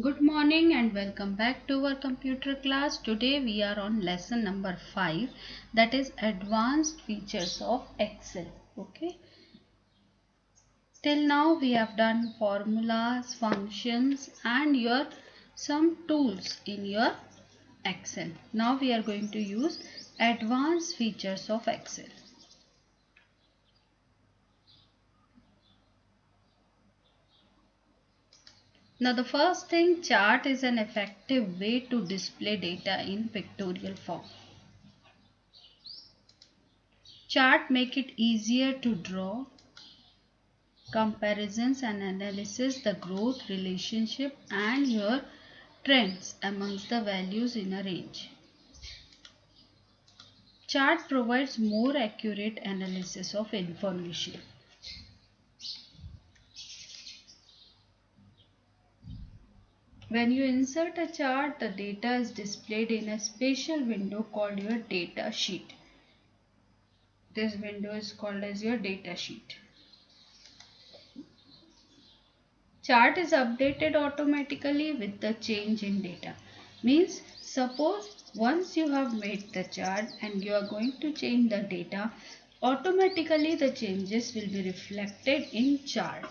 Good morning and welcome back to our computer class. Today we are on lesson number 5, that is advanced features of Excel. Okay. Till now we have done formulas, functions and some tools in your Excel. Now we are going to use advanced features of Excel. Now the first thing, chart is an effective way to display data in pictorial form. Chart make it easier to draw comparisons and analysis the growth relationship and your trends amongst the values in a range. Chart provides more accurate analysis of information. When you insert a chart, the data is displayed in a special window called your data sheet. This window is called as your data sheet. Chart is updated automatically with the change in data. Means suppose once you have made the chart and you are going to change the data, automatically the changes will be reflected in chart.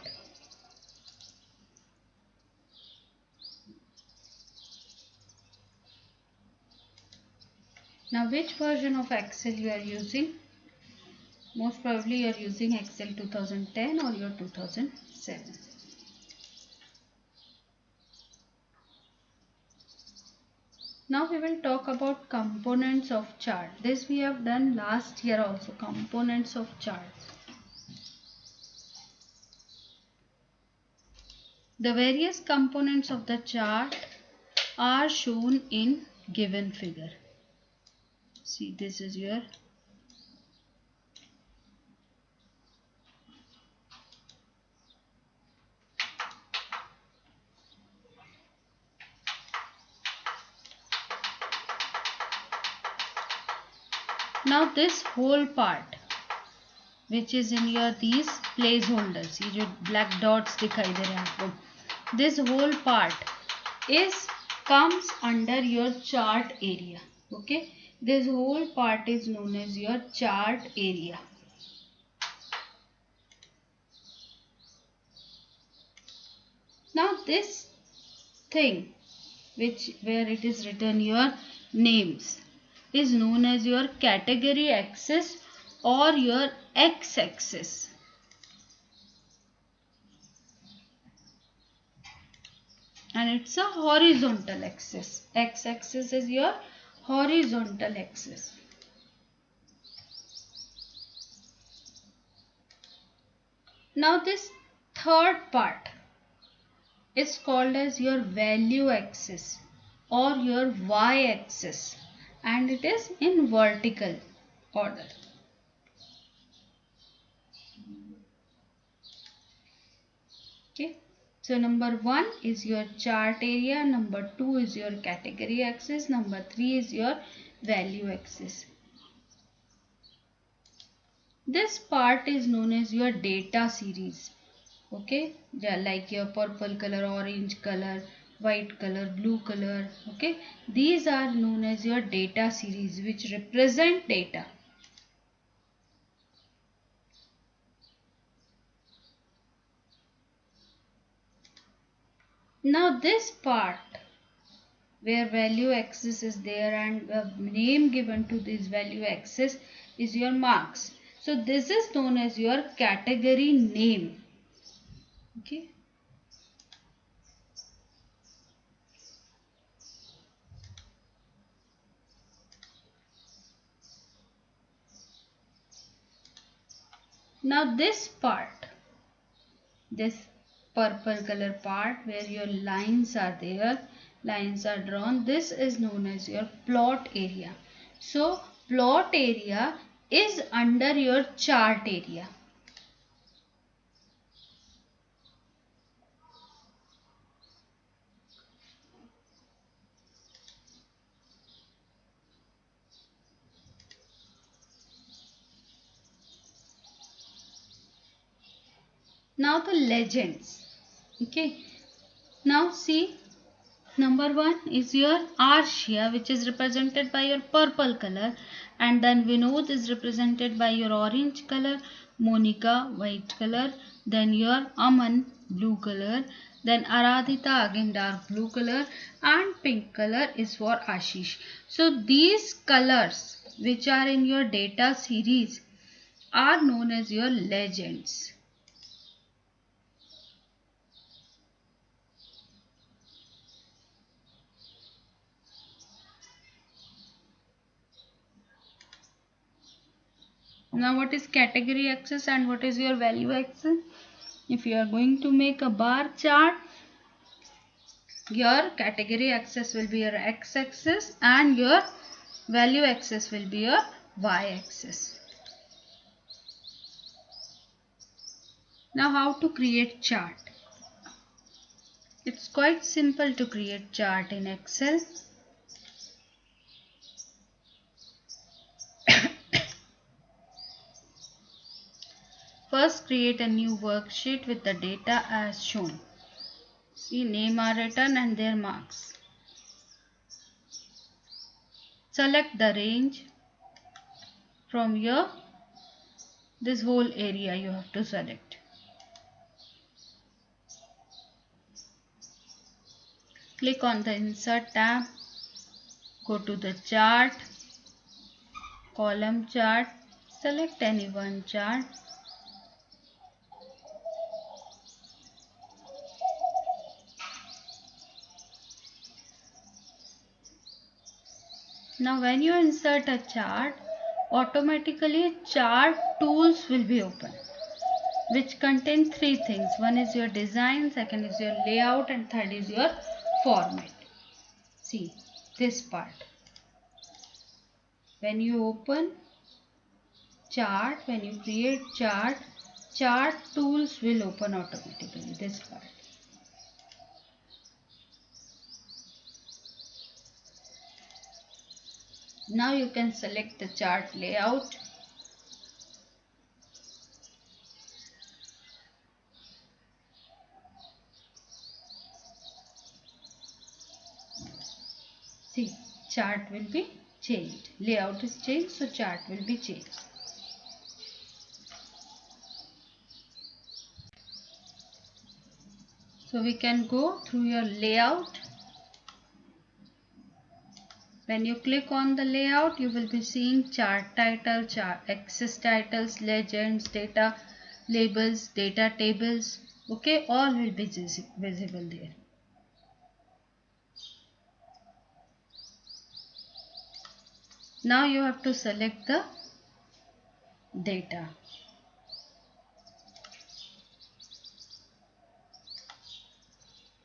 Now which version of Excel you are using? Most probably you are using Excel 2010 or your 2007. Now we will talk about components of chart. This we have done last year also, components of chart. The various components of the chart are shown in given figure. See, this is your now this whole part which is in your these placeholders, ये जो black dots दिखाई दे रहे हैं आपको, this whole part is comes under your chart area. Okay, this whole part is known as your chart area. Now this thing where it is written your names is known as your category axis or your x-axis. And it's a horizontal axis. X-axis is your horizontal axis. Now this third part is called as your value axis or your y-axis, and it is in vertical order. Okay, so number 1 is your chart area, number 2 is your category axis, number 3 is your value axis. This part is known as your data series. Okay, like your purple color, orange color, white color, blue color. Okay, these are known as your data series which represent data. Now this part where value axis is there and a name given to this value axis is your marks. So this is known as your category name. Okay. Now this part, this purple color part where your lines are there, lines are drawn, this is known as your plot area. So plot area is under your chart area. Now the legends. Okay, now see, Number 1 is your Arshia, which is represented by your purple color, and then Vinod is represented by your orange color, Monica white color, then your Aman blue color, then Aradhita again dark blue color, and pink color is for Ashish. So these colors which are in your data series are known as your legends. Now what is category axis and what is your value axis? If you are going to make a bar chart, your category axis will be your x-axis and your value axis will be your y-axis. Now how to create chart? It's quite simple to create chart in Excel. First create a new worksheet with the data as shown. See, name are written and their marks. Select the range from your this whole area you have to select. Click on the insert tab, go to the chart, column chart, select any one chart. Now when you insert a chart, automatically chart tools will be open, which contain three things. One is your design, second is your layout, and third is your format. See this part. When you open chart, when you create chart, chart tools will open automatically, this part. Now you can select the chart layout. See, chart will be changed. Layout is changed, so chart will be changed. So we can go through your layout. When you click on the layout, you will be seeing chart title, chart axis titles, legends, data labels, data tables. Okay, all will be visible there. Now you have to select the data.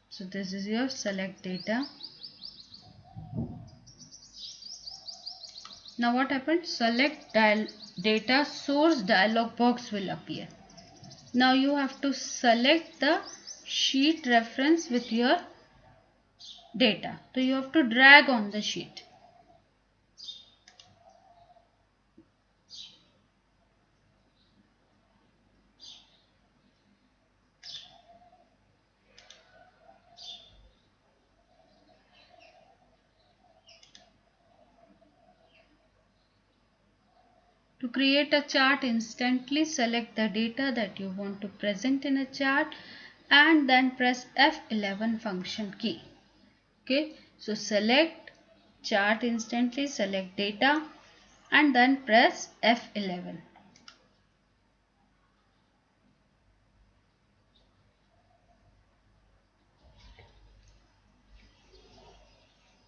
So this is your select data. Now what happens? Select data source dialog box will appear. Now you have to select the sheet reference with your data. So you have to drag on the sheet. To create a chart instantly, select the data that you want to present in a chart and then press F11 function key. Okay, so select chart instantly, select data and then press F11.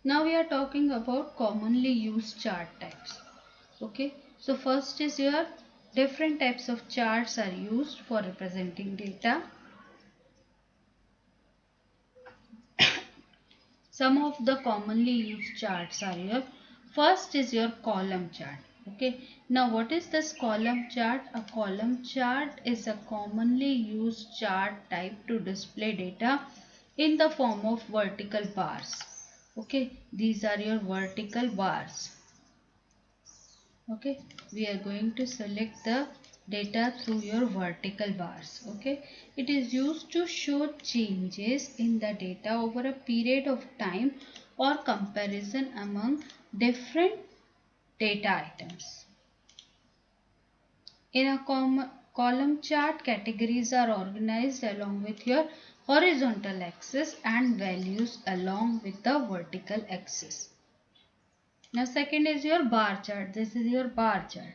Now we are talking about commonly used chart types. Okay, so first is your different types of charts are used for representing data. Some of the commonly used charts are here. First is your column chart. Okay, now what is this column chart? A column chart is a commonly used chart type to display data in the form of vertical bars. Okay, these are your vertical bars. Okay, we are going to select the data through your vertical bars. Okay, it is used to show changes in the data over a period of time or comparison among different data items. In a column chart, categories are organized along with your horizontal axis and values along with the vertical axis. Now second is your bar chart. This is your bar chart.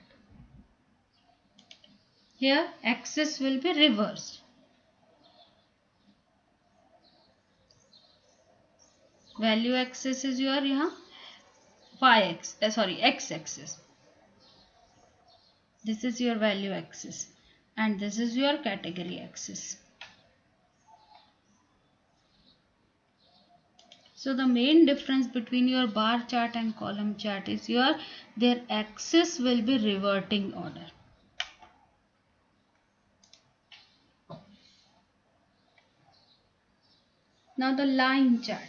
Here axis will be reversed. Value axis is your x axis. This is your value axis and this is your category axis. So the main difference between your bar chart and column chart is their axis will be reverting order. Now the line chart.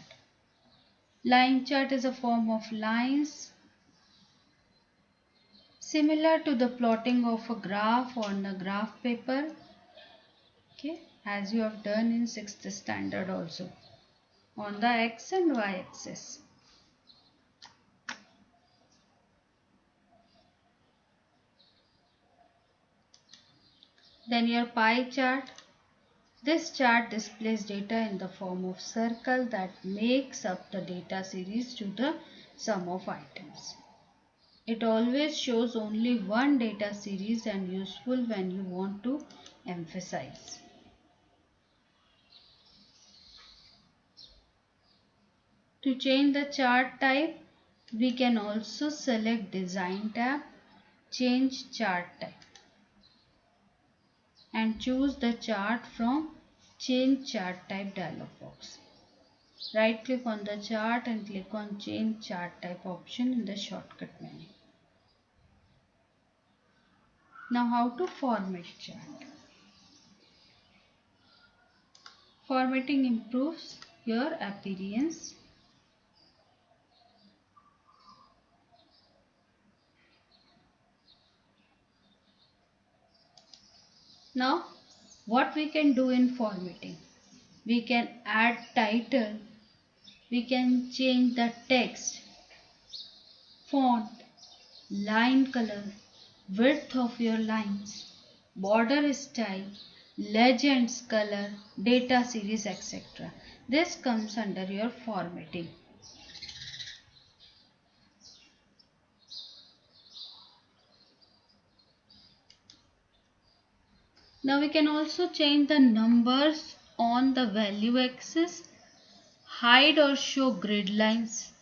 Line chart is a form of lines similar to the plotting of a graph on a graph paper. Okay, as you have done in 6th standard also on the x and y axis. Then your pie chart. This chart displays data in the form of circle that makes up the data series to the sum of items. It always shows only one data series and useful when you want to emphasize. To change the chart type, we can also select Design tab, change chart type, and choose the chart from Change Chart Type dialog box. Right click on the chart and click on Change Chart Type option in the shortcut menu. Now how to format chart. Formatting improves your appearance. Now what we can do in formatting? We can add title, we can change the text, font, line color, width of your lines, border style, legends color, data series, etc. This comes under your formatting. Now we can also change the numbers on the value axis, hide or show grid lines.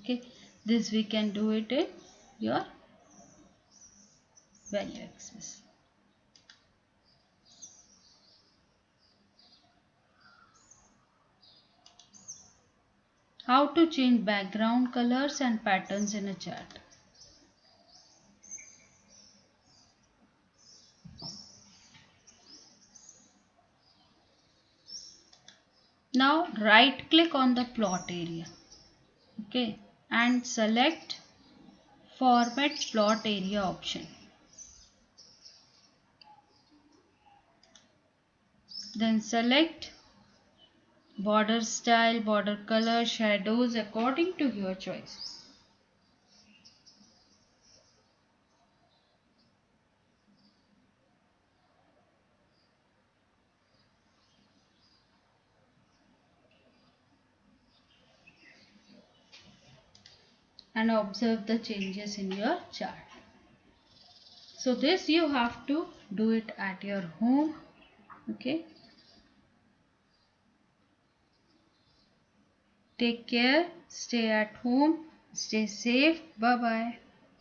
Okay, this we can do it in your value axis. How to change background colors and patterns in a chart. Now right click on the plot area, okay, and select Format Plot Area option. Then select border style, border color, shadows according to your choice. And observe the changes in your chart. So this you have to do it at your home. Okay. Take care. Stay at home. Stay safe. Bye bye.